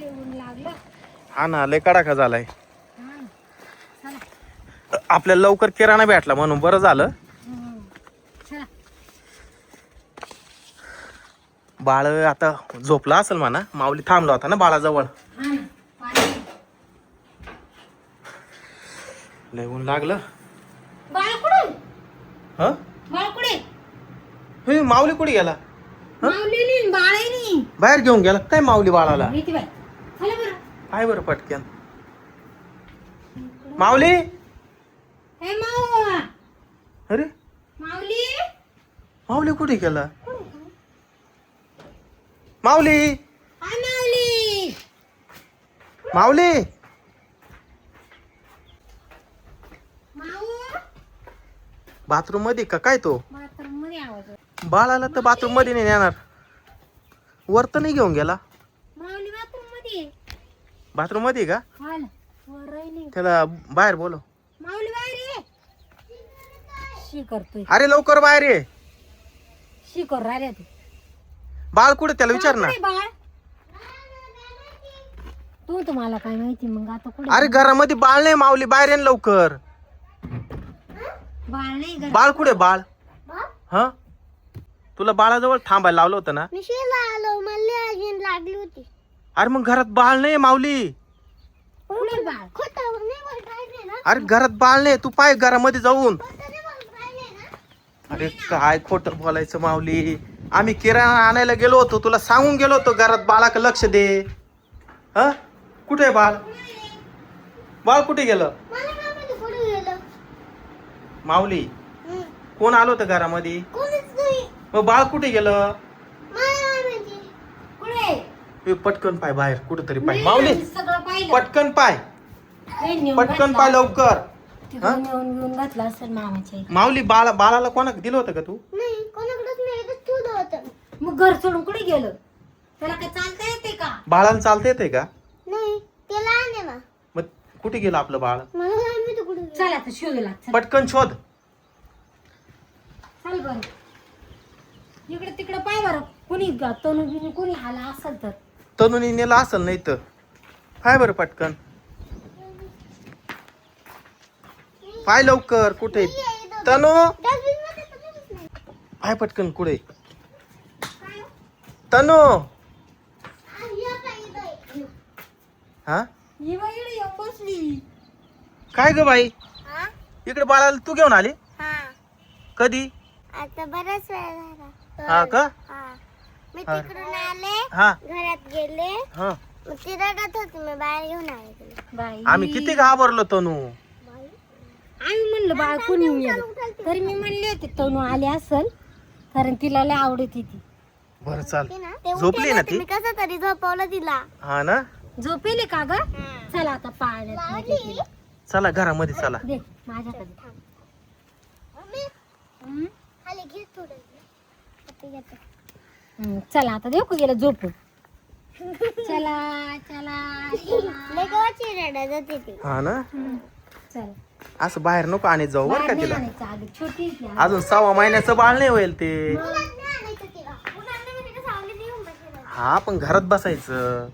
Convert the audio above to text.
ऊन लागलं. हा ना, लय कडाका झालाय. हा. चला. आपल्याला लवकर किराणा भेटला म्हणून बरं झालं. चला. बाळ आता झोपला असेल म्हणा. माऊली थांबला होता ना बाळाजवळ. हा ना, पाणी. लय ऊन लागलं. बाळ कुठे? ह बाळ कुठे? हे माऊली कुठे गेला? माऊली नाही, बाळ आहे नाही. बाहेर घेऊन गेला काय माऊली बाळाला? माहिती बाई. चला बरं. काय बरं पटक्यान. माऊली, ए माऊ. अरे माऊली. माऊली कुठे गेला? माऊली, हाय माऊली. माऊली. माऊ. बाथरूम मध्ये का काय तो? बाथरूम मध्ये आवाज येतो. बाळाला तर बाथरूम मध्ये नाही नेणार. वर तर नाही घेऊन गेला. माऊली बाथरूम मध्ये. बाथरूम मध्ये का? हा ना. वर राहिली. त्याला बाहेर बोलव. माऊली बाहेर ये. शी करतोय. अरे लवकर बाहेर ये. शी कर राहिल्या तू. बाळ कुठे त्याला विचार ना. कुठे बाळ? तू तुम्हाला काय माहिती मग आता कुठे? अरे घरामध्ये बाळ नाही. माऊली बाहेर ये ना लवकर. बाळ नाही घरात. बाळ कुठे बाळ? हा, तुला बाळाजवळ थांबायला लावलं होतं ना. मी शेला आलो, मला अजून लागली होती. अरे मग घरात बाळ नाही माऊली. कुठे बाळ? खोटा नाही बोलताय ना. अरे घरात बाळ नाही. तू पाय घरामध्ये जाऊन. अरे काय खोटं बोलायचं माऊली. आम्ही किराणा आणायला गेलो होतो. तुला सांगून गेलो होतो घरात बाळाकडे लक्ष दे. ह कुठे आहे बाळ? बाळ कुठे गेलं? माऊली, कोण आलो होतं घरामध्ये? मग बाळ कुठे गेलं? हे पटकन पाय बाहेर कुठेतरी पाय. माऊली सगळं पाहिलं. पटकन पाय. पटकन पाय लवकर. घेऊन घातला असेल मामाच्या. माऊली बाळाला कोणा दिलं होतं का तू? नाही, कोणाकडेच नाही, ठेवलं होतं. मग घर सोडून कुठे गेलं? त्याला काय चालता येते का? बाळाला चालता येते का? नाही, ते लहान आहे ना. मग कुठे गेलं आपलं बाळ? मला काय माहिती कुठे. चल आता शोधला. पटकन शोध. चल बरं. इकडे तिकडे पाय बरं. कोणी तनु कोणी आला असेल तर. तनुनी नेला असेल नाही तर. पाय बरं पटकन. पाय लवकर कुठे तनु. पाय पटकन कुठे तनु. हा काय ग बाई, इकडे बाळाला तू घेऊन आली? कधी? आता बराच वेळ झाला. हा का? मी तिकडून आले, हा घरात गेले, हा. मग ती रडत होती, मी बाहेर घेऊन आले. आम्ही किती घाबरलो तनु. आम्ही म्हणलं बाळ कोणी नेलं, तरी मी म्हणले होते तनु आले असल, कारण तिला लय आवडत ती. बरं चाल. झोपली ना ती? मी कसं तरी झोपवलं तिला. हा ना. झोपेले का ग? चला आता पाळण्यात. चला घरामध्ये चला. दे माझ्याकडे. चला आता देऊ का गेला झोपून. चला चला चला. हा ना. चला. असं बाहेर नको आणि जाऊ बरं का तिला. छोटी अजून 6 महिन्याचं बाळ नाही होईल ते. हा पण घरात बसायचं.